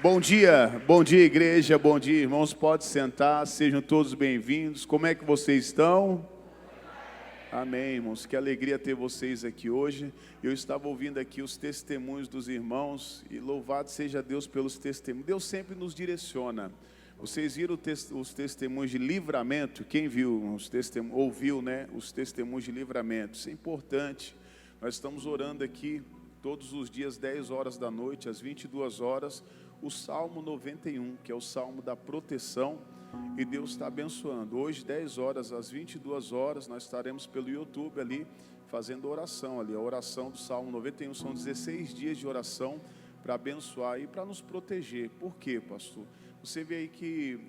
Bom dia igreja, bom dia irmãos, pode sentar, sejam todos bem-vindos. Como é que vocês estão? Amém, irmãos, que alegria ter vocês aqui hoje. Eu estava ouvindo aqui os testemunhos dos irmãos e louvado seja Deus pelos testemunhos. Deus sempre nos direciona. Vocês viram os testemunhos de livramento? Quem viu ouviu, né? Os testemunhos de livramento, isso é importante. Nós estamos orando aqui todos os dias, 10 horas da noite, às 22 horas, o Salmo 91, que é o Salmo da proteção, e Deus está abençoando. Hoje, 10 horas, às 22 horas, nós estaremos pelo YouTube ali, fazendo oração ali, a oração do Salmo 91, são 16 dias de oração para abençoar e para nos proteger. Por quê, pastor? Você vê aí que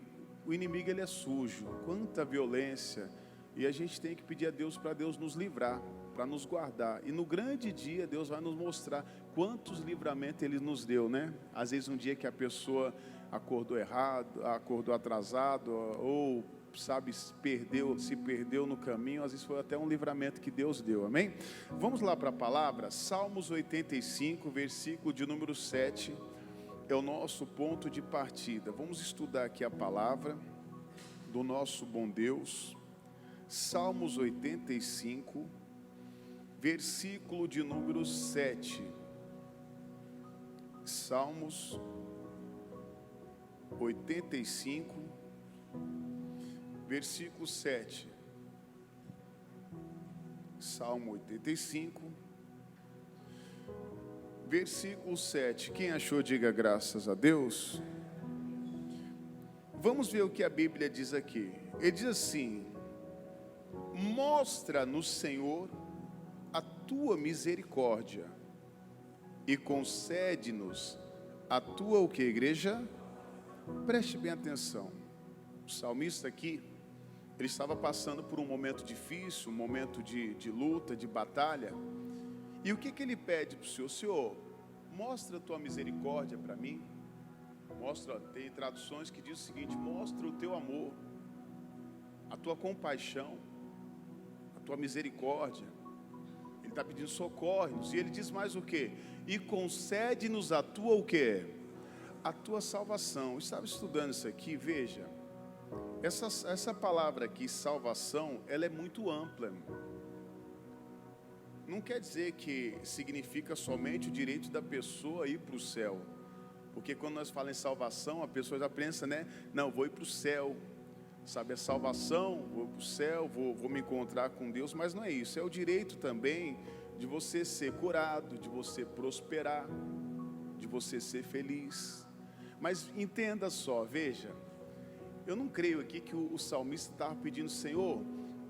o inimigo ele é sujo, quanta violência, e a gente tem que pedir a Deus para Deus nos livrar, para nos guardar, e no grande dia Deus vai nos mostrar quantos livramentos Ele nos deu, né? Às vezes um dia que a pessoa acordou errado, acordou atrasado, ou sabe, se perdeu no caminho, às vezes foi até um livramento que Deus deu, amém? Vamos lá para a palavra, Salmos 85, versículo de número 7, é o nosso ponto de partida. Vamos estudar aqui a palavra do nosso bom Deus, Salmos 85, versículo de número 7. Salmos 85, versículo 7. Salmo 85, versículo 7. Quem achou, diga graças a Deus. Vamos ver o que a Bíblia diz aqui. Ele diz assim: mostra-nos, Senhor, a tua misericórdia e concede-nos a tua o que, igreja? Preste bem atenção. O salmista aqui, ele estava passando por um momento difícil, um momento de luta, de batalha. E o que ele pede para o Senhor? Senhor, mostra a tua misericórdia para mim. Mostra, tem traduções que diz o seguinte: mostra o teu amor, a tua compaixão, a tua misericórdia. Ele está pedindo socorre-nos, e ele diz mais o quê? E concede-nos a tua o quê? A tua salvação. Eu estava estudando isso aqui, veja, essa palavra aqui, salvação, ela é muito ampla. Não quer dizer que significa somente o direito da pessoa ir para o céu, porque quando nós falamos em salvação, a pessoa já pensa, né? Não, vou ir para o céu, sabe, a salvação, vou para o céu, vou me encontrar com Deus, mas não é isso, é o direito também de você ser curado, de você prosperar, de você ser feliz. Mas entenda só, veja, eu não creio aqui que o salmista estava pedindo: Senhor,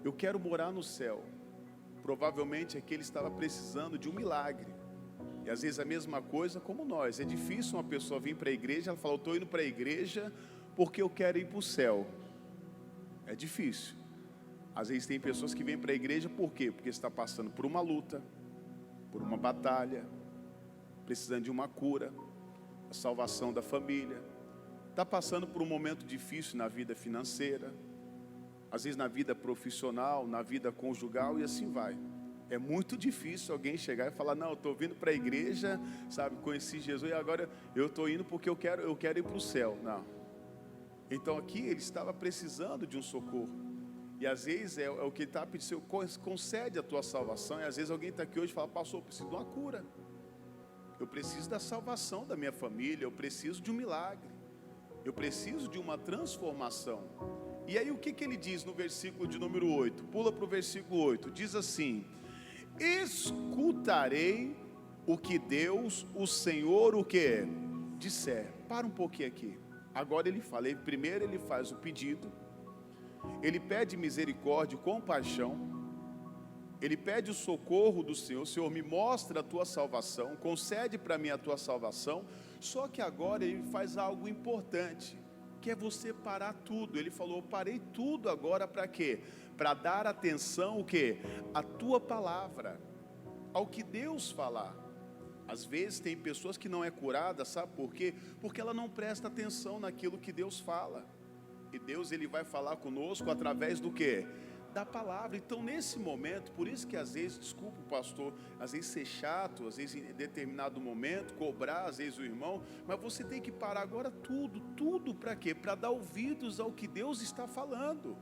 eu quero morar no céu. Provavelmente aqui ele estava precisando de um milagre. E às vezes a mesma coisa como nós, é difícil uma pessoa vir para a igreja, ela fala: eu estou indo para a igreja porque eu quero ir para o céu. É difícil. Às vezes tem pessoas que vêm para a igreja por quê? Porque está passando por uma luta, por uma batalha, precisando de uma cura, a salvação da família, está passando por um momento difícil na vida financeira, às vezes na vida profissional, na vida conjugal, e assim vai. É muito difícil alguém chegar e falar: não, eu estou vindo para a igreja, sabe, conheci Jesus e agora eu estou indo porque eu quero ir para o céu. Não. Então aqui ele estava precisando de um socorro. E às vezes é o que ele está pedindo: concede a tua salvação. E às vezes alguém está aqui hoje e fala: pastor, eu preciso de uma cura, eu preciso da salvação da minha família, eu preciso de um milagre, eu preciso de uma transformação. E aí o que ele diz no versículo de número 8? Pula para o versículo 8, diz assim: escutarei o que Deus, o Senhor, o que disser. Para um pouquinho aqui. Agora ele fala, primeiro ele faz o pedido, ele pede misericórdia e compaixão, ele pede o socorro do Senhor: Senhor, me mostra a tua salvação, concede para mim a tua salvação. Só que agora ele faz algo importante, que é você parar tudo. Ele falou: eu parei tudo agora para quê? Para dar atenção o quê? A tua palavra, ao que Deus falar. Às vezes tem pessoas que não é curada, sabe por quê? Porque ela não presta atenção naquilo que Deus fala. E Deus, ele vai falar conosco através do quê? da palavra. Então, nesse momento, por isso que às vezes, desculpa o pastor, às vezes ser chato, às vezes em determinado momento, cobrar às vezes o irmão, mas você tem que parar agora tudo para quê? Para dar ouvidos ao que Deus está falando.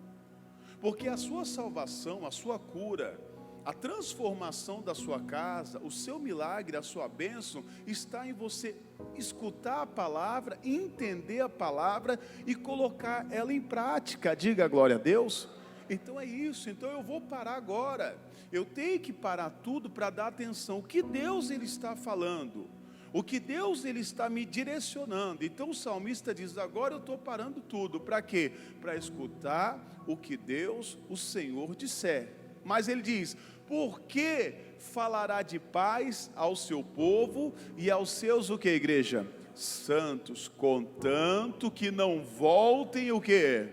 Porque a sua salvação, a sua cura, a transformação da sua casa, o seu milagre, a sua bênção, está em você escutar a palavra, entender a palavra e colocar ela em prática. Diga glória a Deus. Então é isso, então eu vou parar agora. Eu tenho que parar tudo para dar atenção. O que Deus ele está falando? O que Deus ele está me direcionando. Então o salmista diz, agora eu estou parando tudo. Para quê? Para escutar o que Deus, o Senhor disser. Mas ele diz, por que falará de paz ao seu povo e aos seus, o que, igreja? Santos, contanto que não voltem o que?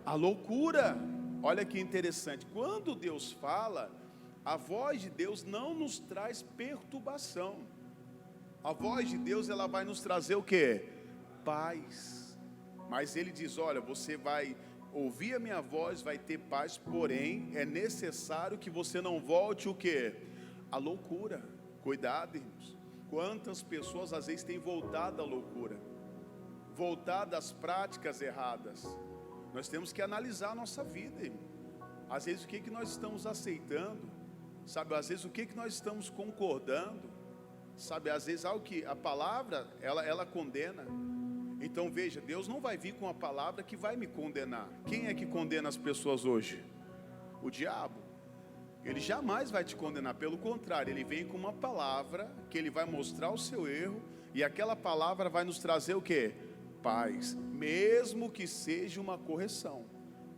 A loucura. Olha que interessante, quando Deus fala, a voz de Deus não nos traz perturbação. A voz de Deus, ela vai nos trazer o que? Paz. Mas ele diz, olha, você vai ouvir a minha voz, vai ter paz, porém, é necessário que você não volte o que? A loucura. Cuidado, irmãos. Quantas pessoas às vezes têm voltado à loucura, voltado às práticas erradas. Nós temos que analisar a nossa vida, irmão. Às vezes o que nós estamos aceitando, sabe, às vezes o que nós estamos concordando, sabe, às vezes algo que a palavra, ela condena. Então veja, Deus não vai vir com a palavra que vai me condenar. Quem é que condena as pessoas hoje? O diabo. Ele jamais vai te condenar, pelo contrário, ele vem com uma palavra que ele vai mostrar o seu erro, e aquela palavra vai nos trazer o que? Paz, mesmo que seja uma correção.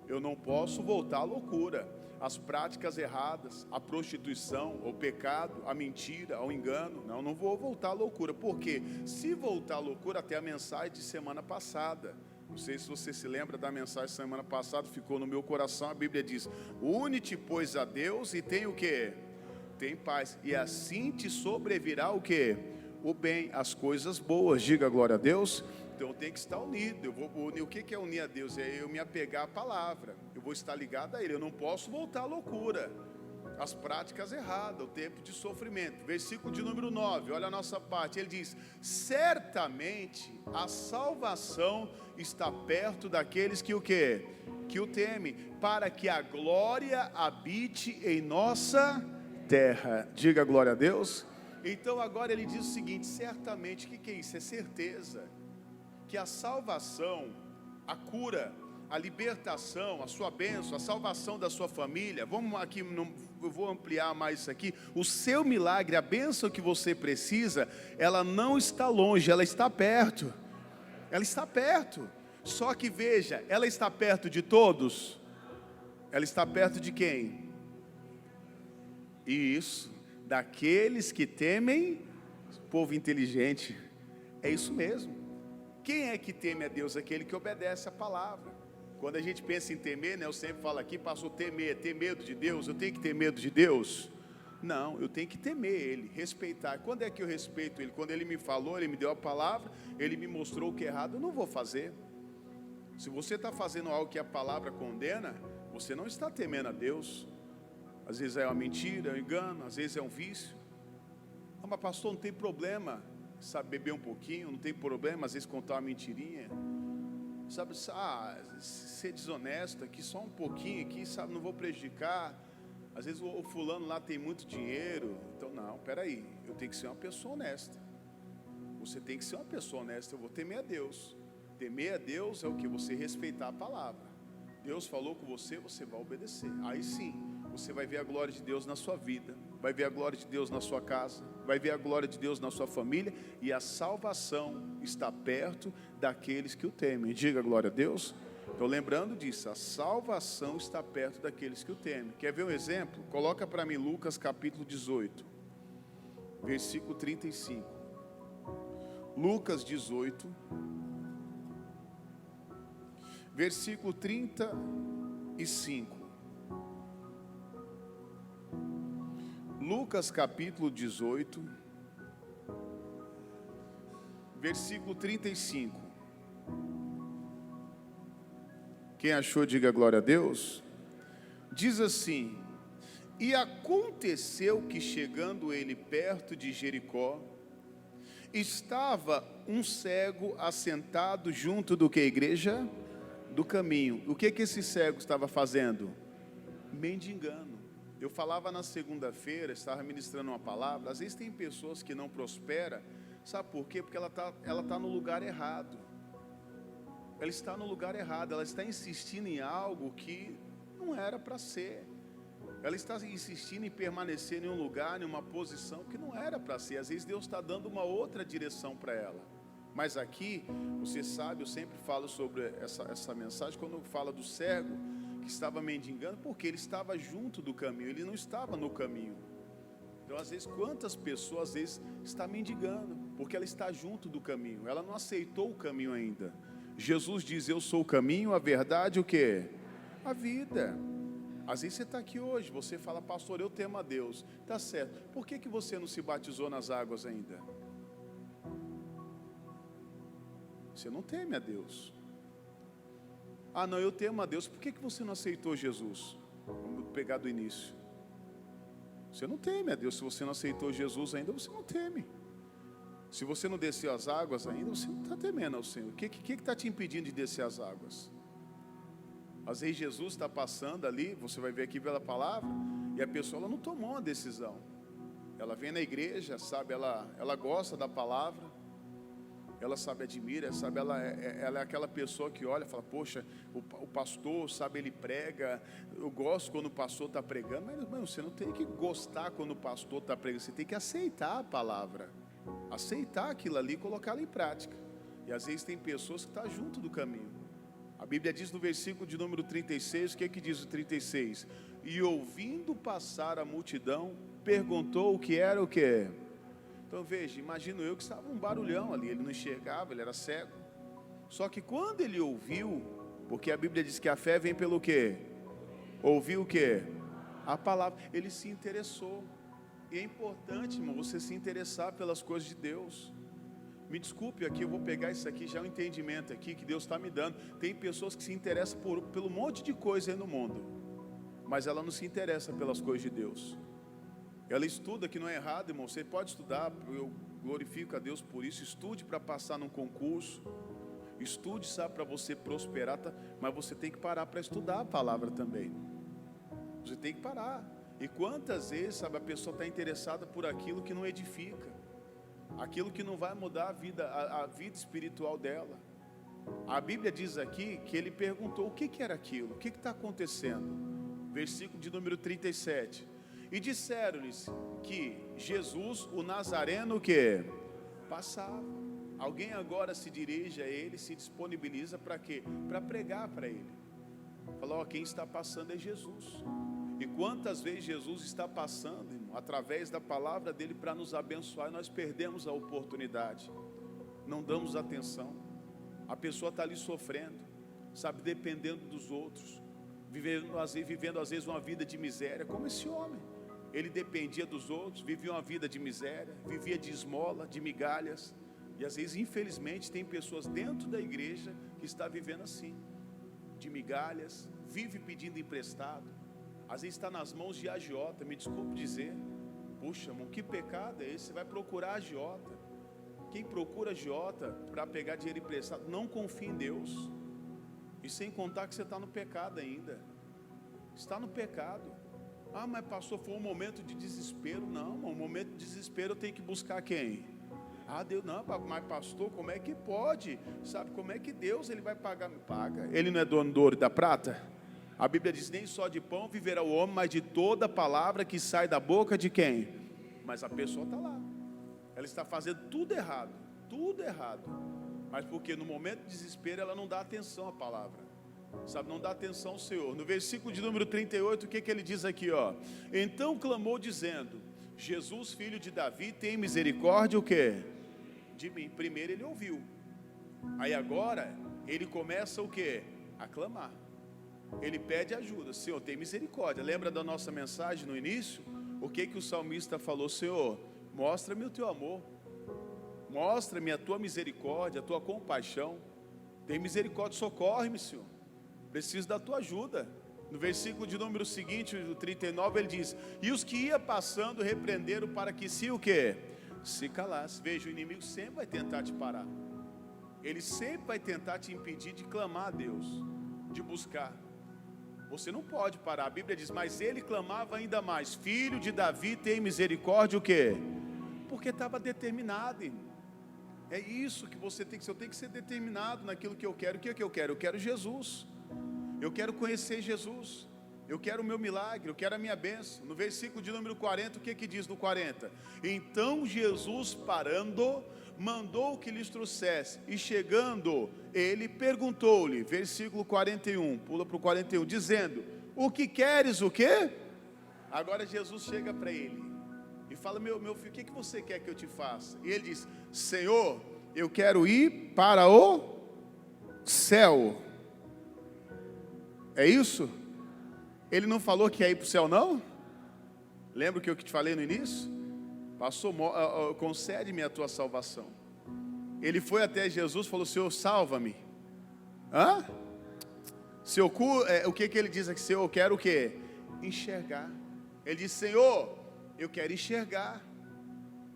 Eu não posso voltar à loucura, às práticas erradas, à prostituição, ao pecado, à mentira, ao engano. Não vou voltar à loucura. Por quê? Se voltar à loucura, até a mensagem de semana passada, não sei se você se lembra da mensagem de semana passada, ficou no meu coração. A Bíblia diz, une-te pois a Deus e tem o que? Tem paz, e assim te sobrevirá o que? O bem, as coisas boas. Diga glória a Deus. Então tem que estar unido. Eu vou unir. O que é unir a Deus? É eu me apegar à palavra. Eu vou estar ligado a Ele. Eu não posso voltar à loucura, às práticas erradas, ao tempo de sofrimento. Versículo de número 9, olha a nossa parte. Ele diz, certamente a salvação está perto daqueles que o quê? Que o temem, para que a glória habite em nossa terra. Diga glória a Deus. Então agora ele diz o seguinte, certamente, o que é isso? É certeza que a salvação, a cura, a libertação, a sua bênção, a salvação da sua família, vamos aqui, eu vou ampliar mais isso aqui, o seu milagre, a bênção que você precisa, ela não está longe, ela está perto, só que veja, ela está perto de todos, ela está perto de quem? Isso, daqueles que temem, povo inteligente, é isso mesmo. Quem é que teme a Deus? Aquele que obedece a palavra. Quando a gente pensa em temer, né, eu sempre falo aqui, passou temer, ter medo de Deus. Eu tenho que ter medo de Deus? Não, eu tenho que temer Ele, respeitar. Quando é que eu respeito Ele? Quando Ele me falou, Ele me deu a palavra, Ele me mostrou o que é errado, eu não vou fazer. Se você está fazendo algo que a palavra condena, você não está temendo a Deus. Às vezes é uma mentira, é um engano, às vezes é um vício. Ah, mas pastor, não tem problema, sabe, beber um pouquinho, não tem problema, às vezes contar uma mentirinha, sabe, ser desonesto aqui, só um pouquinho aqui, sabe, não vou prejudicar, às vezes o fulano lá tem muito dinheiro, então não, peraí, eu tenho que ser uma pessoa honesta, você tem que ser uma pessoa honesta, eu vou temer a Deus é o que? Você respeitar a palavra, Deus falou com você, você vai obedecer, aí sim, você vai ver a glória de Deus na sua vida, vai ver a glória de Deus na sua casa, vai ver a glória de Deus na sua família, e a salvação está perto daqueles que o temem. Diga glória a Deus. Estou lembrando disso, a salvação está perto daqueles que o temem. Quer ver um exemplo? Coloca para mim Lucas capítulo 18, versículo 35. Lucas 18, versículo 35. Lucas capítulo 18, versículo 35. Quem achou, diga glória a Deus. Diz assim: e aconteceu que, chegando ele perto de Jericó, estava um cego assentado junto do que, igreja? Do caminho. O que esse cego estava fazendo? Mendigando. Eu falava na segunda-feira, estava ministrando uma palavra. Às vezes tem pessoas que não prosperam, sabe por quê? Porque ela tá no lugar errado. Ela está no lugar errado, ela está insistindo em algo que não era para ser. Ela está insistindo em permanecer em um lugar, em uma posição que não era para ser. Às vezes Deus está dando uma outra direção para ela. Mas aqui, você sabe, eu sempre falo sobre essa mensagem, quando fala do cego que estava mendigando, porque ele estava junto do caminho, ele não estava no caminho. Então, às vezes, quantas pessoas, às vezes, estão mendigando, porque ela está junto do caminho, ela não aceitou o caminho ainda. Jesus diz: eu sou o caminho, a verdade, o quê? A vida. Às vezes você está aqui hoje, você fala: pastor, eu temo a Deus. Está certo, por que você não se batizou nas águas ainda? Você não teme a Deus. Ah, não, eu temo a Deus. Por que você não aceitou Jesus? Vamos pegar do início. Você não teme a Deus. Se você não aceitou Jesus ainda, você não teme. Se você não desceu as águas ainda, você não está temendo ao Senhor. O que está te impedindo de descer as águas? Às vezes Jesus está passando ali, você vai ver aqui pela palavra, e a pessoa ela não tomou uma decisão. Ela vem na igreja, sabe, ela gosta da palavra, ela sabe, admira, sabe, ela é aquela pessoa que olha e fala: poxa, o pastor, sabe, ele prega, eu gosto quando o pastor está pregando. Mas irmão, você não tem que gostar quando o pastor está pregando, você tem que aceitar a palavra, aceitar aquilo ali e colocá-la em prática. E às vezes tem pessoas que estão junto do caminho. A Bíblia diz no versículo de número 36, o que diz o 36? E ouvindo passar a multidão, perguntou o que era o quê? Então veja, imagino eu que estava um barulhão ali, ele não enxergava, ele era cego. Só que quando ele ouviu, porque a Bíblia diz que a fé vem pelo quê? Ouviu o quê? A palavra. Ele se interessou. E é importante, irmão, você se interessar pelas coisas de Deus. Me desculpe aqui, eu vou pegar isso aqui, já é um entendimento aqui que Deus está me dando. Tem pessoas que se interessam pelo monte de coisa aí no mundo, mas ela não se interessa pelas coisas de Deus. Ela estuda, que não é errado, irmão, você pode estudar, eu glorifico a Deus por isso. Estude para passar num concurso, estude, sabe, para você prosperar, tá? Mas você tem que parar para estudar a palavra também. Você tem que parar. E quantas vezes, sabe, a pessoa está interessada por aquilo que não edifica, aquilo que não vai mudar a vida espiritual dela. A Bíblia diz aqui que ele perguntou o que era aquilo, o que está acontecendo. Versículo de número 37. E disseram-lhes que Jesus, o Nazareno, o que? Passava. Alguém agora se dirige a ele, se disponibiliza para quê? Para pregar para ele. Falou: ó, quem está passando é Jesus. E quantas vezes Jesus está passando, irmão, através da palavra dele para nos abençoar, e nós perdemos a oportunidade, não damos atenção. A pessoa está ali sofrendo, sabe, dependendo dos outros, vivendo às vezes uma vida de miséria, como esse homem. Ele dependia dos outros, vivia uma vida de miséria, vivia de esmola, de migalhas. E às vezes, infelizmente, tem pessoas dentro da igreja que está vivendo assim, de migalhas, vive pedindo emprestado. Às vezes está nas mãos de agiota, me desculpe dizer. Puxa, irmão, que pecado é esse? Você vai procurar agiota. Quem procura agiota para pegar dinheiro emprestado, não confia em Deus. E sem contar que você está no pecado ainda. Está no pecado. Ah, mas pastor, foi um momento de desespero. Não, um momento de desespero eu tenho que buscar quem? Ah, Deus, não, mas pastor, como é que pode? Sabe, como é que Deus ele vai pagar? Me paga. Ele não é dono do ouro e da prata? A Bíblia diz: nem só de pão viverá o homem, mas de toda palavra que sai da boca de quem? Mas a pessoa está lá, ela está fazendo tudo errado, mas porque no momento de desespero ela não dá atenção à palavra, sabe, não dá atenção ao Senhor. No versículo de número 38, o que ele diz aqui, ó? Então clamou dizendo: Jesus, filho de Davi, tem misericórdia o quê? De mim. Primeiro ele ouviu, aí agora ele começa o quê? A clamar. Ele pede ajuda. Senhor, tem misericórdia. Lembra da nossa mensagem no início? O que o salmista falou? Senhor, mostra-me o teu amor, mostra-me a tua misericórdia, a tua compaixão. Tem misericórdia, socorre-me, Senhor. Preciso da tua ajuda. No versículo de número seguinte, o 39, ele diz: e os que ia passando repreenderam para que se o quê? Se calasse. Veja, o inimigo sempre vai tentar te parar. Ele sempre vai tentar te impedir de clamar a Deus, de buscar. Você não pode parar. A Bíblia diz: mas ele clamava ainda mais: filho de Davi, tem misericórdia, o quê? Porque estava determinado, irmão. É isso que você tem que ser. Eu tenho que ser determinado naquilo que eu quero. O que é que eu quero? Eu quero Jesus. Eu quero conhecer Jesus. Eu quero o meu milagre, eu quero a minha bênção. No versículo de número 40, o que que diz no 40? Então Jesus, parando, mandou que lhes trouxesse, e chegando, ele perguntou-lhe, versículo 41, pula para o 41, dizendo: o que queres, o quê? Agora Jesus chega para ele e fala: meu filho, o que você quer que eu te faça? E ele diz: Senhor, eu quero ir para o céu. É isso? Ele não falou que ia ir para o céu, não? Lembra o que eu te falei no início? Passou, concede-me a tua salvação. Ele foi até Jesus e falou: Senhor, salva-me. Hã? Senhor, o que ele diz aqui? Senhor, eu quero o quê? Enxergar. Ele diz: Senhor, eu quero enxergar.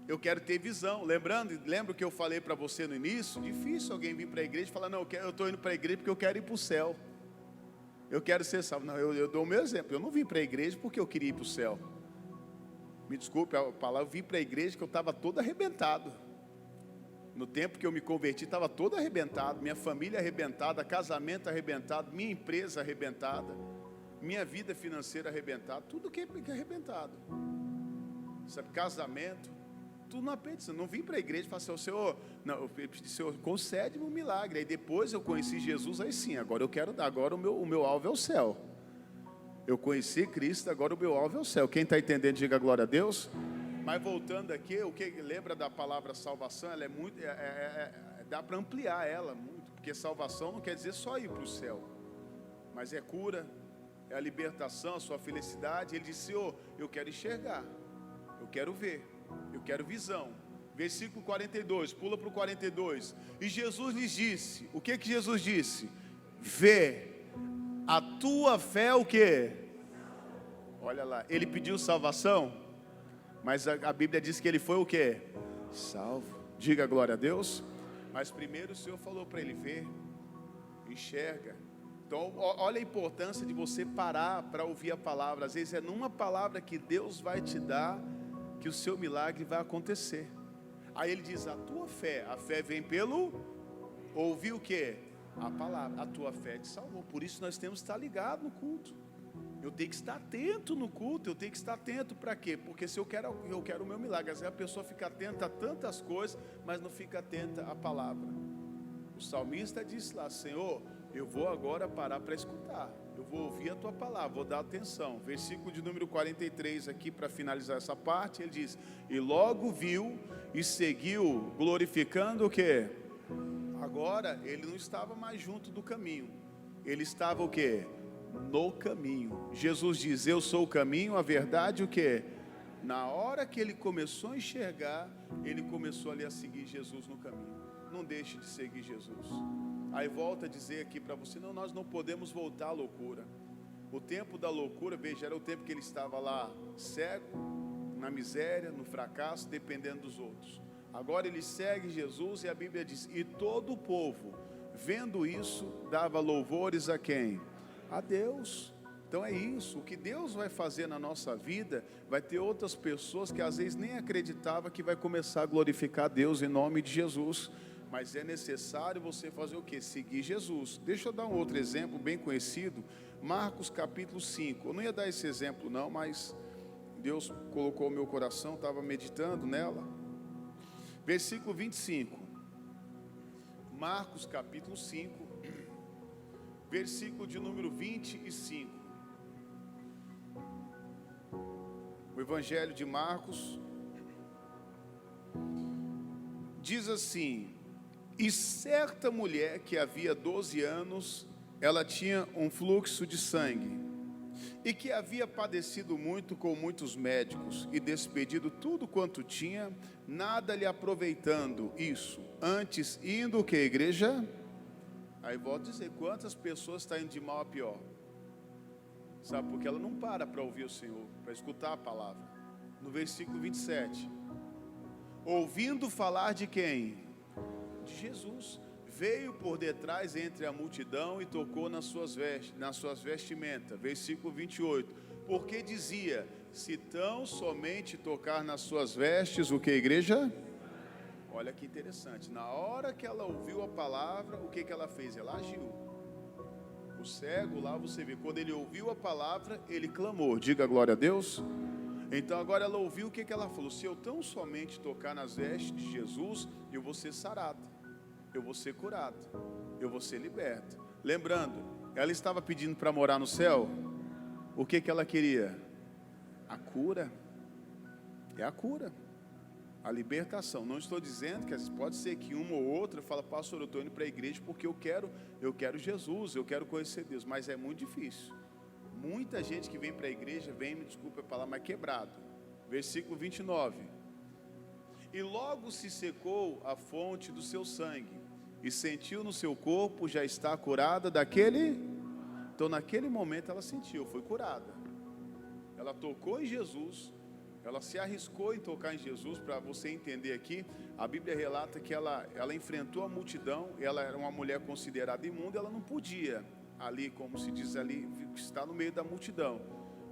Eu quero ter visão. Lembra o que eu falei para você no início? Difícil alguém vir para a igreja e falar: não, eu estou indo para a igreja porque eu quero ir para o céu. Eu quero ser salvo. Não, eu dou o meu exemplo. Eu não vim para a igreja porque eu queria ir para o céu. Me desculpe a palavra, eu vim para a igreja que eu estava todo arrebentado. No tempo que eu me converti, estava todo arrebentado. Minha família arrebentada, casamento arrebentado, minha empresa arrebentada, minha vida financeira arrebentada, tudo que é arrebentado. Sabe, casamento, tudo no apêndice. Eu não vim para a igreja e falei assim: Senhor, não, Senhor, concede-me um milagre. Aí depois eu conheci Jesus, aí sim, agora eu quero dar, agora o meu alvo é o céu. Eu conheci Cristo, agora o meu alvo é o céu. Quem está entendendo, diga glória a Deus. Mas voltando aqui, o que lembra da palavra salvação? Ela é muito, dá para ampliar ela muito, porque salvação não quer dizer só ir para o céu, mas é cura, é a libertação, a sua felicidade. Ele disse: Senhor, eu quero enxergar, eu quero ver, eu quero visão. Versículo 42, pula para o 42. E Jesus lhes disse: o que Jesus disse? Vê, a tua fé o quê? Olha lá, ele pediu salvação, mas a Bíblia diz que ele foi o quê? Salvo. Diga glória a Deus. Mas primeiro o Senhor falou para ele: ver, enxerga. Então olha a importância de você parar para ouvir a palavra. Às vezes é numa palavra que Deus vai te dar que o seu milagre vai acontecer. Aí ele diz: a tua fé, a fé vem pelo ouvir o quê? A palavra. A tua fé te salvou. Por isso nós temos que estar ligado no culto. Eu tenho que estar atento no culto. Eu tenho que estar atento para quê? Porque se eu quero o meu milagre. Às vezes a pessoa fica atenta a tantas coisas, mas não fica atenta à palavra. O salmista disse lá: Senhor, eu vou agora parar para escutar. Eu vou ouvir a tua palavra, vou dar atenção. Versículo de número 43 aqui, para finalizar essa parte, ele diz: e logo viu e seguiu, glorificando o quê? Agora ele não estava mais junto do caminho, ele estava o quê? No caminho. Jesus diz: eu sou o caminho, a verdade, o quê? Na hora que ele começou a enxergar, ele começou ali a seguir Jesus no caminho. Não deixe de seguir Jesus. Aí volta a dizer aqui para você: não, nós não podemos voltar à loucura. O tempo da loucura, veja, era o tempo que ele estava lá cego, na miséria, no fracasso, dependendo dos outros. Agora ele segue Jesus e a Bíblia diz: e todo o povo, vendo isso, dava louvores a quem? A Deus. Então é isso, o que Deus vai fazer na nossa vida, vai ter outras pessoas que às vezes nem acreditavam que vai começar a glorificar Deus em nome de Jesus. Mas é necessário você fazer o quê? Seguir Jesus. Deixa eu dar um outro exemplo bem conhecido, Marcos capítulo 5. Eu não ia dar esse exemplo não, mas Deus colocou no meu coração, estava meditando nela. Versículo 25. Marcos capítulo 5, versículo de número 25. O Evangelho de Marcos diz assim: e certa mulher que havia 12 anos, ela tinha um fluxo de sangue, e que havia padecido muito com muitos médicos, e despedido tudo quanto tinha, nada lhe aproveitando isso, antes indo o que, igreja? Aí volto a dizer, quantas pessoas estão indo de mal a pior? Sabe, porque ela não para ouvir o Senhor, para escutar a palavra. No versículo 27, ouvindo falar de quem? De Jesus. Veio por detrás entre a multidão e tocou nas suas vestimentas. Versículo 28. Porque dizia: se tão somente tocar nas suas vestes, o que, igreja? Olha que interessante. Na hora que ela ouviu a palavra, o que ela fez? Ela agiu. O cego lá, você vê, quando ele ouviu a palavra, ele clamou. Diga glória a Deus. Então agora ela ouviu, o que ela falou? Se eu tão somente tocar nas vestes de Jesus, eu vou ser sarada, eu vou ser curado, eu vou ser liberto. Lembrando, ela estava pedindo para morar no céu. O que ela queria? A cura. É a cura, a libertação. Não estou dizendo que pode ser que uma ou outra fala: pastor, eu estou indo para a igreja porque eu quero Jesus, eu quero conhecer Deus. Mas é muito difícil. Muita gente que vem para a igreja, me desculpe a palavra, mas quebrado. Versículo 29. E logo se secou a fonte do seu sangue, e sentiu no seu corpo já está curada daquele. Então naquele momento ela sentiu, foi curada. Ela tocou em Jesus, ela se arriscou em tocar em Jesus. Para você entender aqui, a Bíblia relata que ela enfrentou a multidão. Ela era uma mulher considerada imunda, ela não podia ali, como se diz ali, está no meio da multidão.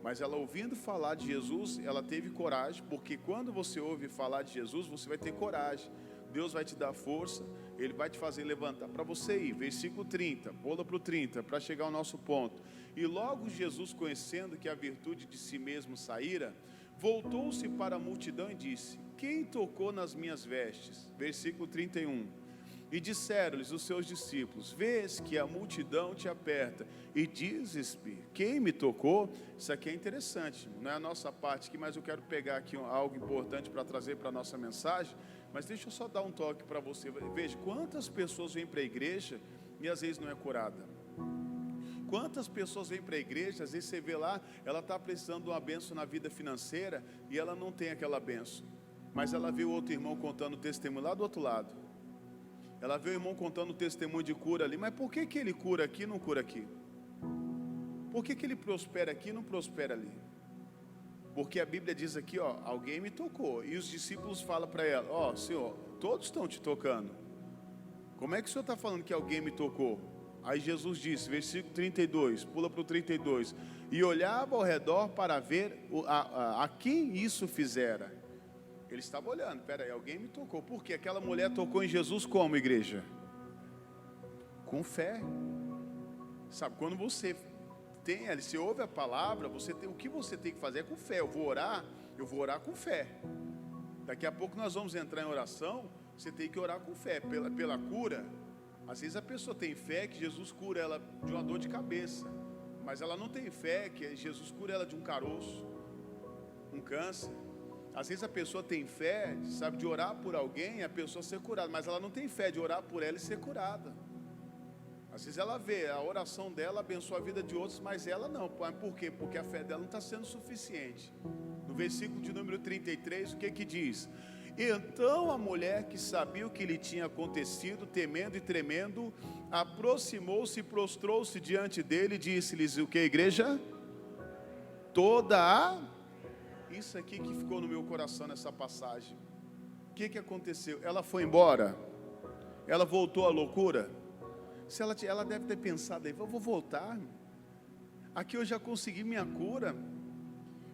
Mas ela, ouvindo falar de Jesus, ela teve coragem, porque quando você ouve falar de Jesus, você vai ter coragem. Deus vai te dar força, Ele vai te fazer levantar para você ir. Versículo 30, pula para o 30, para chegar ao nosso ponto. E logo Jesus, conhecendo que a virtude de si mesmo saíra, voltou-se para a multidão e disse: quem tocou nas minhas vestes? Versículo 31. E disseram-lhes os seus discípulos: vês que a multidão te aperta e dizes-me: quem me tocou? Isso aqui é interessante, não é a nossa parte aqui, mas eu quero pegar aqui algo importante para trazer para a nossa mensagem. Mas deixa eu só dar um toque para você. Veja, quantas pessoas vêm para a igreja e às vezes não é curada. Quantas pessoas vêm para a igreja, às vezes você vê lá, ela está precisando de uma bênção na vida financeira e ela não tem aquela bênção. Mas ela vê o outro irmão contando o testemunho lá do outro lado. Ela vê o irmão contando o testemunho de cura ali. Mas por que ele cura aqui e não cura aqui? Por que ele prospera aqui e não prospera ali? Porque a Bíblia diz aqui, alguém me tocou. E os discípulos falam para ela: Senhor, todos estão te tocando. Como é que o Senhor está falando que alguém me tocou? Aí Jesus disse, versículo 32, pula para o 32. E olhava ao redor para ver a quem isso fizera. Ele estava olhando, peraí, alguém me tocou. Por quê? Aquela mulher tocou em Jesus como, igreja? Com fé. Sabe, quando você você ouve a palavra, o que você tem que fazer é com fé. Eu vou orar com fé. Daqui a pouco nós vamos entrar em oração. Você tem que orar com fé, pela cura. Às vezes a pessoa tem fé que Jesus cura ela de uma dor de cabeça, mas ela não tem fé que Jesus cura ela de um caroço, um câncer. Às vezes a pessoa tem fé, sabe, de orar por alguém e a pessoa ser curada, mas ela não tem fé de orar por ela e ser curada. Às vezes ela vê a oração dela abençoa a vida de outros, mas ela não. Por quê? Porque a fé dela não está sendo suficiente. No versículo de número 33, o que diz? Então a mulher, que sabia o que lhe tinha acontecido, temendo e tremendo, aproximou-se e prostrou-se diante dele e disse-lhes: o que, igreja? Isso aqui que ficou no meu coração nessa passagem. O que aconteceu? Ela foi embora? Ela voltou à loucura? Se ela deve ter pensado aí: eu vou voltar, aqui eu já consegui minha cura,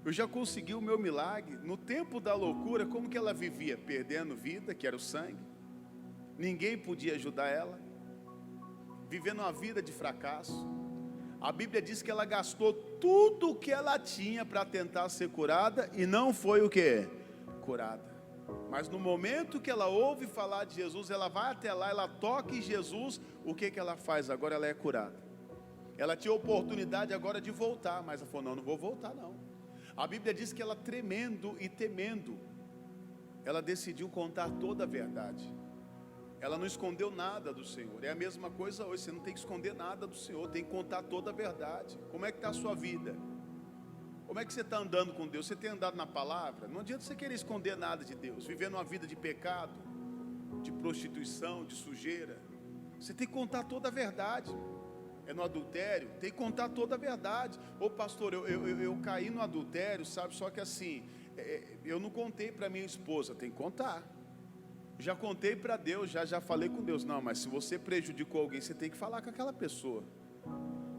eu já consegui o meu milagre. No tempo da loucura, como que ela vivia? Perdendo vida, que era o sangue. Ninguém podia ajudar ela, vivendo uma vida de fracasso. A Bíblia diz que ela gastou tudo o que ela tinha para tentar ser curada e não foi o que? Curada. Mas no momento que ela ouve falar de Jesus, ela vai até lá, ela toca em Jesus. O que ela faz? Agora ela é curada. Ela tinha oportunidade agora de voltar, mas ela falou: não vou voltar não. A Bíblia diz que ela, tremendo e temendo, ela decidiu contar toda a verdade. Ela não escondeu nada do Senhor. É a mesma coisa hoje, você não tem que esconder nada do Senhor, tem que contar toda a verdade. Como é que está a sua vida? Como é que você está andando com Deus? Você tem andado na palavra? Não adianta você querer esconder nada de Deus, vivendo uma vida de pecado, de prostituição, de sujeira. Você tem que contar toda a verdade. é no adultério, tem que contar toda a verdade. Ô pastor, eu caí no adultério, sabe, só que assim, eu não contei para minha esposa, tem que contar. Já contei para Deus, já falei com Deus. Não, mas se você prejudicou alguém, você tem que falar com aquela pessoa.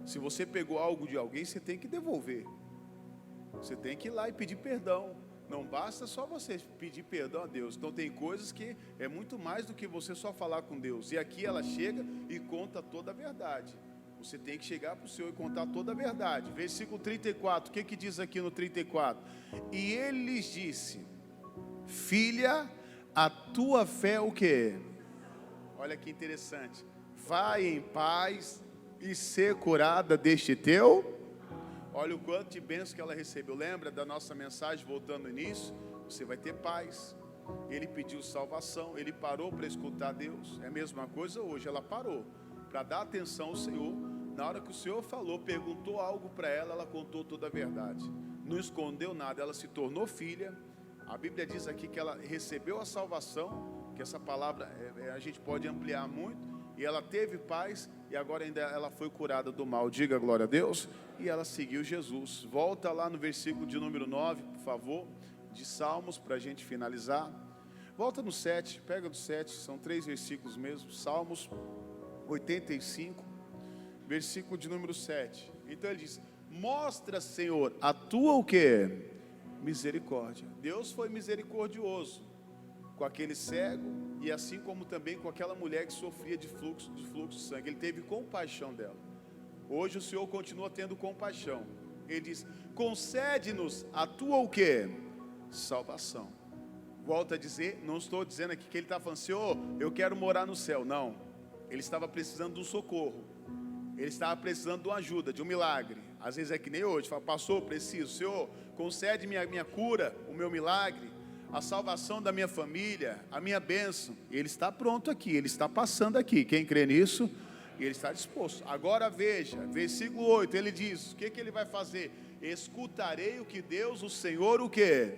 Se você pegou algo de alguém, você tem que devolver. Você tem que ir lá e pedir perdão. Não basta só você pedir perdão a Deus. Então tem coisas que é muito mais do que você só falar com Deus. E aqui ela chega e conta toda a verdade. Você tem que chegar para o Senhor e contar toda a verdade. Versículo 34, o que diz aqui no 34? E ele lhes disse: filha, a tua fé o quê? Olha que interessante. Vai em paz e ser curada deste teu. Olha o quanto de bênção que ela recebeu. Lembra da nossa mensagem, voltando no início? Você vai ter paz. Ele pediu salvação, ele parou para escutar Deus. É a mesma coisa hoje, ela parou para dar atenção ao Senhor. Na hora que o Senhor falou, perguntou algo para ela, ela contou toda a verdade. Não escondeu nada, ela se tornou filha. A Bíblia diz aqui que ela recebeu a salvação, que essa palavra a gente pode ampliar muito. E ela teve paz, e agora ainda ela foi curada do mal. Diga glória a Deus. E ela seguiu Jesus. Volta lá no versículo de número 9, por favor, de Salmos, para a gente finalizar. Volta no 7, pega do 7, são 3 versículos mesmo. Salmos 85, versículo de número 7. Então ele diz: mostra, Senhor, a tua o quê? Misericórdia. Deus foi misericordioso com aquele cego, e assim como também com aquela mulher que sofria de fluxo de sangue. Ele teve compaixão dela. Hoje o Senhor continua tendo compaixão. Ele diz: concede-nos a tua o quê? Salvação. Volta a dizer, não estou dizendo aqui que ele está falando: Senhor, eu quero morar no céu. Não, ele estava precisando de um socorro. Ele estava precisando de uma ajuda, de um milagre. Às vezes é que nem hoje, fala: pastor, preciso, Senhor, concede minha cura, o meu milagre, a salvação da minha família, a minha bênção. Ele está pronto aqui, ele está passando aqui. Quem crê nisso, ele está disposto. Agora veja, versículo 8, ele diz: o que ele vai fazer? Escutarei o que Deus, o Senhor, o que?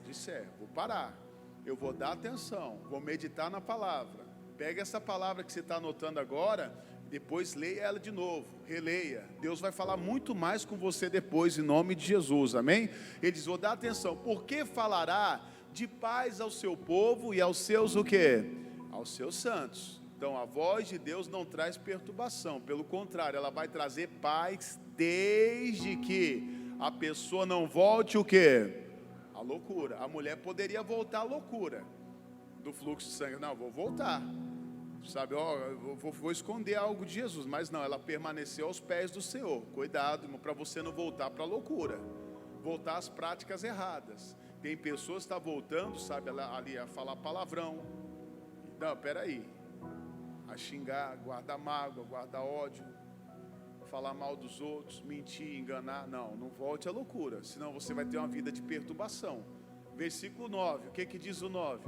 Disser. Vou parar, eu vou dar atenção, vou meditar na palavra. Pega essa palavra que você está anotando agora, depois leia ela de novo, releia. Deus vai falar muito mais com você depois, em nome de Jesus, amém? Ele diz: vou dar atenção, porque falará de paz ao seu povo e aos seus o quê? Aos seus santos. Então a voz de Deus não traz perturbação, pelo contrário, ela vai trazer paz, desde que a pessoa não volte o quê? A loucura. A mulher poderia voltar à loucura do fluxo de sangue. Não, vou voltar, sabe, vou esconder algo de Jesus. Mas não, ela permaneceu aos pés do Senhor. Cuidado, para você não voltar para a loucura, voltar às práticas erradas. Tem pessoas que estão voltando, sabe, ali a falar palavrão. Não, peraí, a xingar, guardar mágoa, guardar ódio, falar mal dos outros, mentir, enganar. Não volte à loucura, senão você vai ter uma vida de perturbação. Versículo 9, o que diz o 9?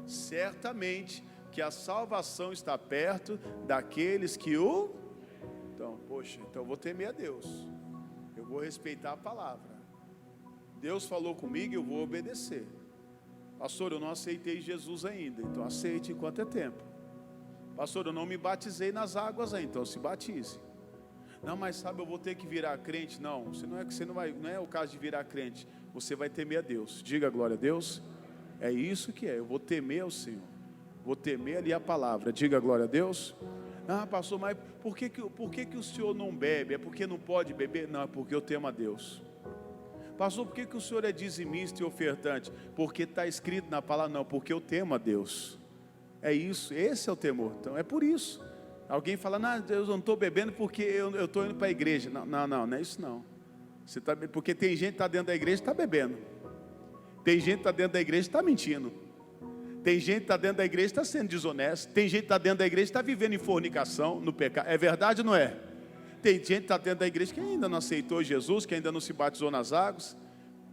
Certamente que a salvação está perto daqueles que o... Então, poxa, então eu vou temer a Deus, eu vou respeitar a palavra. Deus falou comigo, eu vou obedecer. Pastor, eu não aceitei Jesus ainda, então aceite enquanto é tempo. Pastor, eu não me batizei nas águas ainda, então se batize. Não, mas sabe, eu vou ter que virar crente. Não, não é o caso de virar crente. Você vai temer a Deus. Diga glória a Deus. É isso que é, eu vou temer ao Senhor. Vou temer ali a palavra. Diga glória a Deus. Ah, pastor, mas por que o senhor não bebe? É porque não pode beber? Não, é porque eu temo a Deus. Pastor, por que o senhor é dizimista e ofertante? Porque está escrito na palavra. Não, porque eu temo a Deus. É isso, esse é o temor. Então é por isso. Alguém fala: não, eu não estou bebendo porque eu estou indo para a igreja. Não é isso não. Você tá, porque tem gente que está dentro da igreja e está bebendo. Tem gente que está dentro da igreja e está mentindo. Tem gente que está dentro da igreja e está sendo desonesto. Tem gente que está dentro da igreja e está vivendo em fornicação, no pecado. É verdade ou não é? Tem gente que está dentro da igreja que ainda não aceitou Jesus, que ainda não se batizou nas águas.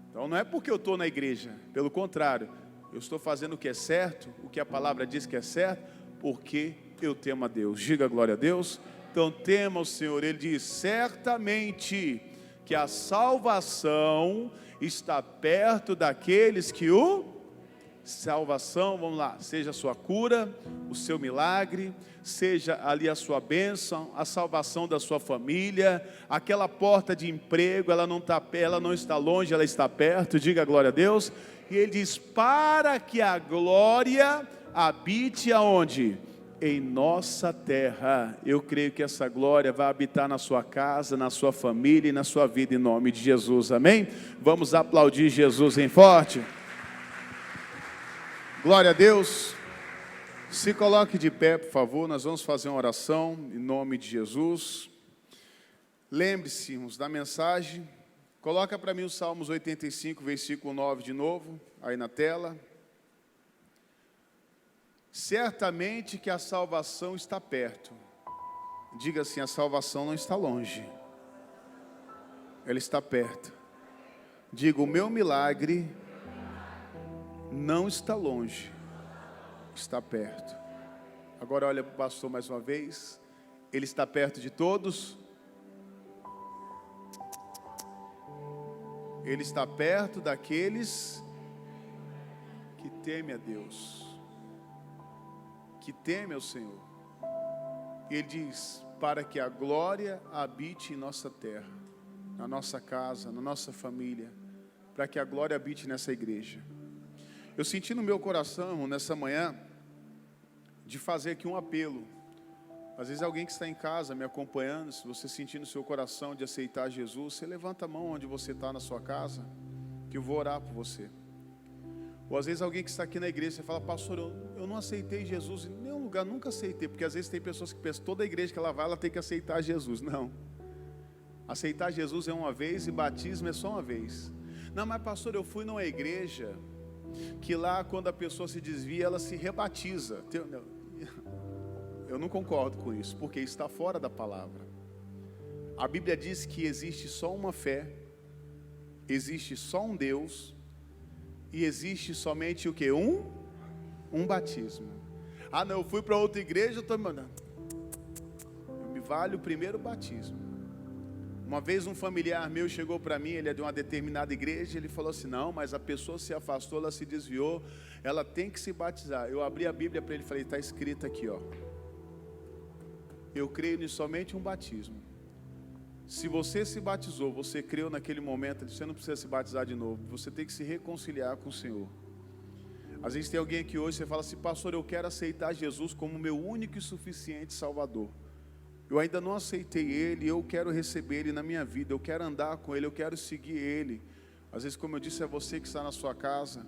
Então não é porque eu estou na igreja. Pelo contrário, eu estou fazendo o que é certo, o que a palavra diz que é certo, porque eu temo a Deus. Diga glória a Deus. Então tema o Senhor. Ele diz: certamente que a salvação está perto daqueles que o... Salvação, vamos lá, seja a sua cura, o seu milagre, seja ali a sua bênção, a salvação da sua família, aquela porta de emprego, ela não está longe, ela está perto, diga glória a Deus. E ele diz, para que a glória habite aonde? Em nossa terra. Eu creio que essa glória vai habitar na sua casa, na sua família e na sua vida, em nome de Jesus, amém? Vamos aplaudir Jesus em forte. Glória a Deus. Se coloque de pé, por favor, nós vamos fazer uma oração em nome de Jesus. Lembre-se, irmãos, da mensagem. Coloca para mim o Salmos 85, versículo 9 de novo, aí na tela. Certamente que a salvação está perto. Diga assim, a salvação não está longe. Ela está perto. Diga, o meu milagre não está longe. Está perto. Agora olha para o pastor mais uma vez. Ele está perto de todos. Ele está perto daqueles que temem a Deus, que temem ao Senhor. E ele diz, para que a glória habite em nossa terra, na nossa casa, na nossa família, para que a glória habite nessa igreja. Eu senti no meu coração, nessa manhã, de fazer aqui um apelo. Às vezes alguém que está em casa me acompanhando, se você sentir no seu coração de aceitar Jesus, você levanta a mão onde você está na sua casa, que eu vou orar por você. Ou às vezes alguém que está aqui na igreja, você fala, pastor, eu não aceitei Jesus em nenhum lugar, nunca aceitei, porque às vezes tem pessoas que pensam, toda igreja que ela vai, ela tem que aceitar Jesus. Não. Aceitar Jesus é uma vez e batismo é só uma vez. Não, mas pastor, eu fui numa igreja que lá quando a pessoa se desvia, ela se rebatiza. Eu não concordo com isso, porque está fora da palavra. A Bíblia diz que existe só uma fé, existe só um Deus, e existe somente o que? Um batismo. Ah não, eu fui para outra igreja, eu estou mandando. Me vale o primeiro batismo. Uma vez um familiar meu chegou para mim, ele é de uma determinada igreja, ele falou assim, não, mas a pessoa se afastou, ela se desviou, ela tem que se batizar. Eu abri a Bíblia para ele e falei, está escrito aqui, ó. Eu creio em somente um batismo. Se você se batizou, você creu naquele momento, você não precisa se batizar de novo, você tem que se reconciliar com o Senhor. Às vezes tem alguém aqui hoje, você fala assim, pastor, eu quero aceitar Jesus como meu único e suficiente Salvador. Eu ainda não aceitei Ele, eu quero receber Ele na minha vida, eu quero andar com Ele, eu quero seguir Ele. Às vezes, como eu disse, é você que está na sua casa,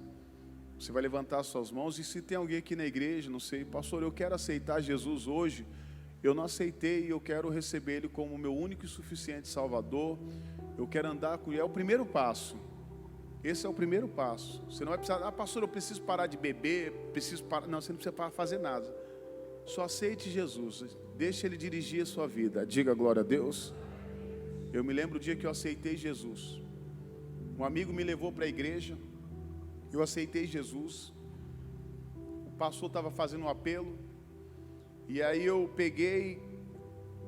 você vai levantar suas mãos, e se tem alguém aqui na igreja, não sei, pastor, eu quero aceitar Jesus hoje, eu não aceitei e eu quero receber Ele como meu único e suficiente Salvador, eu quero andar com Ele, é o primeiro passo. Esse é o primeiro passo. Você não vai precisar, pastor, eu preciso parar de beber, preciso parar. Não, você não precisa fazer nada. Só aceite Jesus, deixe Ele dirigir a sua vida. Diga glória a Deus. Eu me lembro o dia que eu aceitei Jesus. Um amigo me levou para a igreja, eu aceitei Jesus. O pastor estava fazendo um apelo, e aí eu peguei,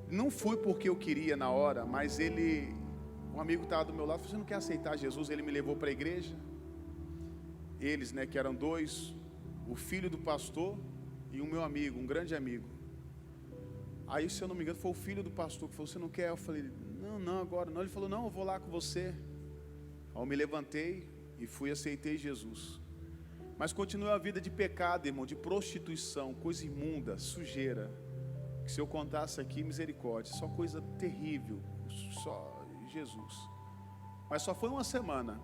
não fui porque eu queria na hora, mas um amigo estava do meu lado, falou, você não quer aceitar Jesus? Ele me levou para a igreja. Eles, que eram dois, o filho do pastor e o meu amigo, um grande amigo. Aí, se eu não me engano, foi o filho do pastor que falou, você não quer? Eu falei, não, agora não. Ele falou, não, eu vou lá com você. Aí eu me levantei e fui, aceitei Jesus. Mas continua a vida de pecado, irmão, de prostituição, coisa imunda, sujeira. Que se eu contasse aqui, misericórdia, só coisa terrível, só Jesus. Mas só foi uma semana,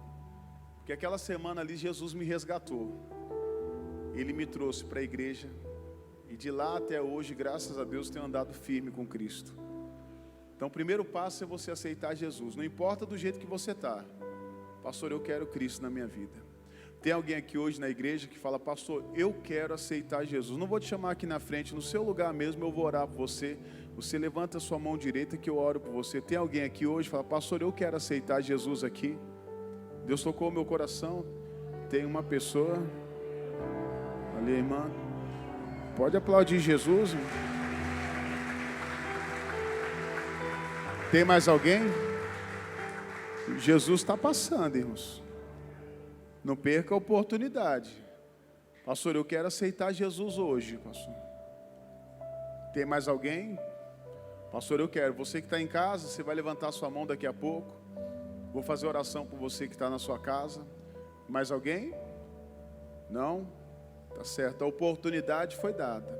porque aquela semana ali Jesus me resgatou. Ele me trouxe para a igreja, e de lá até hoje, graças a Deus, tenho andado firme com Cristo. Então o primeiro passo é você aceitar Jesus, não importa do jeito que você está. Pastor, eu quero Cristo na minha vida. Tem alguém aqui hoje na igreja que fala, pastor, eu quero aceitar Jesus. Não vou te chamar aqui na frente, no seu lugar mesmo eu vou orar por você. Você levanta a sua mão direita que eu oro por você. Tem alguém aqui hoje que fala, pastor, eu quero aceitar Jesus aqui. Deus tocou o meu coração. Tem uma pessoa ali, irmã. Pode aplaudir Jesus. Tem mais alguém? Jesus está passando, irmãos. Não perca a oportunidade. Pastor, eu quero aceitar Jesus hoje, pastor. Tem mais alguém? Pastor, eu quero. Você que está em casa, você vai levantar sua mão daqui a pouco. Vou fazer oração por você que está na sua casa. Mais alguém? Não? Tá certo, a oportunidade foi dada.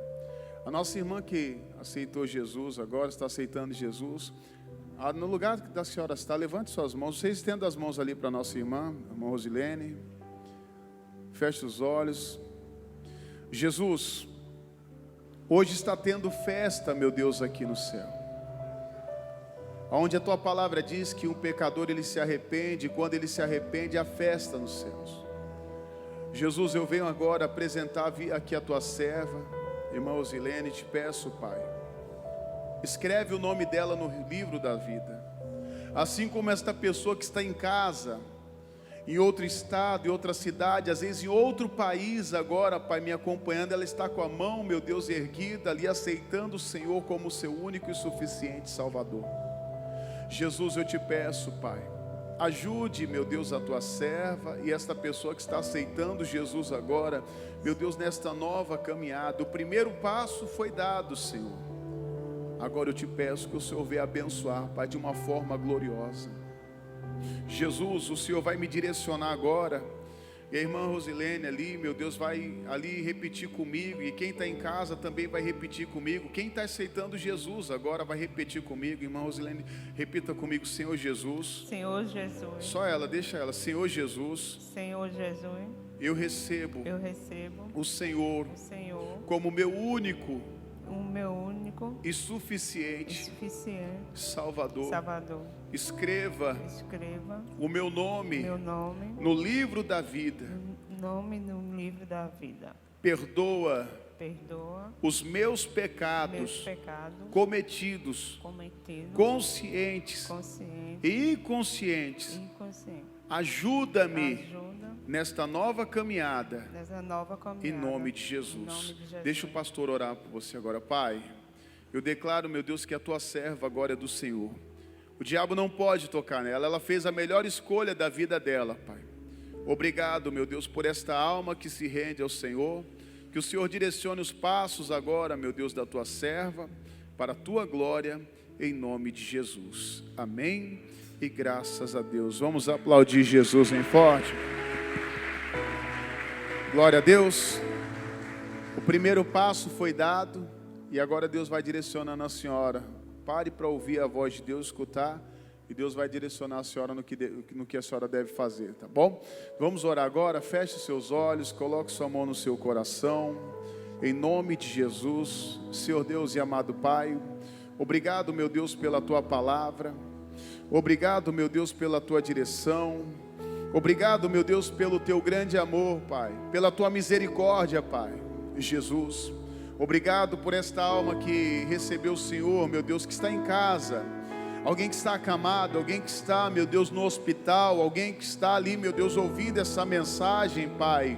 A nossa irmã que aceitou Jesus agora, está aceitando Jesus. No lugar da senhora está, levante suas mãos. Você estenda as mãos ali para a nossa irmã Rosilene. Feche os olhos. Jesus, hoje está tendo festa, meu Deus, aqui no céu. Onde a tua palavra diz que um pecador ele se arrepende, e quando ele se arrepende, há festa nos céus. Jesus, eu venho agora apresentar aqui a tua serva, irmã Rosilene, te peço, Pai, escreve o nome dela no livro da vida. Assim como esta pessoa que está em casa, em outro estado, em outra cidade, às vezes em outro país agora, Pai, me acompanhando, ela está com a mão, meu Deus, erguida ali, aceitando o Senhor como seu único e suficiente Salvador. Jesus, eu te peço, Pai, ajude, meu Deus, a tua serva e esta pessoa que está aceitando Jesus agora, meu Deus, nesta nova caminhada. O primeiro passo foi dado, Senhor. Agora eu te peço que o Senhor venha abençoar, Pai, de uma forma gloriosa. Jesus, o Senhor vai me direcionar agora. E a irmã Rosilene ali, meu Deus, vai ali repetir comigo. E quem está em casa também vai repetir comigo. Quem está aceitando Jesus agora vai repetir comigo. Irmã Rosilene, repita comigo: Senhor Jesus. Senhor Jesus. Só ela, deixa ela. Senhor Jesus. Senhor Jesus. Eu recebo o Senhor como meu único e suficiente Salvador. Escreva o meu nome no livro da vida. Perdoa os meus pecados cometidos, conscientes e inconscientes. Ajuda-me nesta nova caminhada, em nome de Jesus. Deixa o pastor orar por você agora. Pai, eu declaro, meu Deus, que a tua serva agora é do Senhor. O diabo não pode tocar nela, ela fez a melhor escolha da vida dela, Pai. Obrigado, meu Deus, por esta alma que se rende ao Senhor. Que o Senhor direcione os passos agora, meu Deus, da tua serva, para a tua glória, em nome de Jesus. Amém e graças a Deus. Vamos aplaudir Jesus em forte. Glória a Deus. O primeiro passo foi dado e agora Deus vai direcionando a senhora. Pare para ouvir a voz de Deus, escutar, e Deus vai direcionar a senhora no que a senhora deve fazer, tá bom? Vamos orar agora. Feche seus olhos, coloque sua mão no seu coração, em nome de Jesus. Senhor Deus e amado Pai, obrigado, meu Deus, pela tua palavra. Obrigado, meu Deus, pela tua direção. Obrigado, meu Deus, pelo teu grande amor, Pai, pela tua misericórdia, Pai. Jesus, obrigado por esta alma que recebeu o Senhor, meu Deus, que está em casa. Alguém que está acamado, alguém que está, meu Deus, no hospital, alguém que está ali, meu Deus, ouvindo essa mensagem, Pai.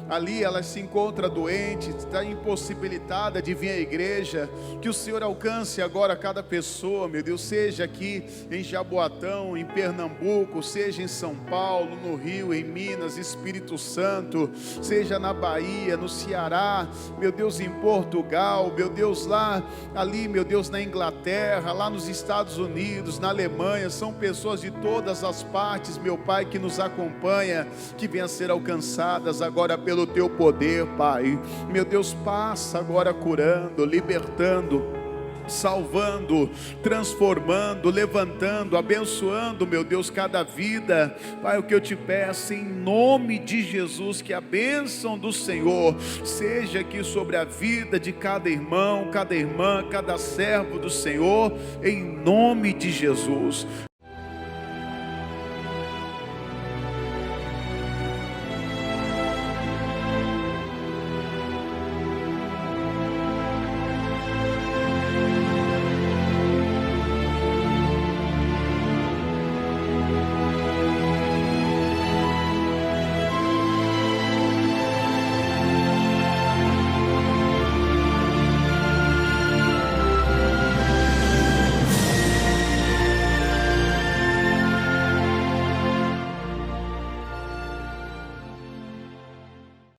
Ali ela se encontra doente, está impossibilitada de vir à igreja. Que o Senhor alcance agora cada pessoa, meu Deus, seja aqui em Jaboatão, em Pernambuco, seja em São Paulo, no Rio, em Minas, Espírito Santo, seja na Bahia, no Ceará, meu Deus, em Portugal, meu Deus, lá, ali, meu Deus, na Inglaterra, lá nos Estados Unidos, na Alemanha. São pessoas de todas as partes, meu Pai, que nos acompanha, que venham a ser alcançadas agora pelo teu poder, Pai. Meu Deus, passa agora curando, libertando, salvando, transformando, levantando, abençoando, meu Deus, cada vida. Pai, o que eu te peço em nome de Jesus, que a bênção do Senhor seja aqui sobre a vida de cada irmão, cada irmã, cada servo do Senhor, em nome de Jesus.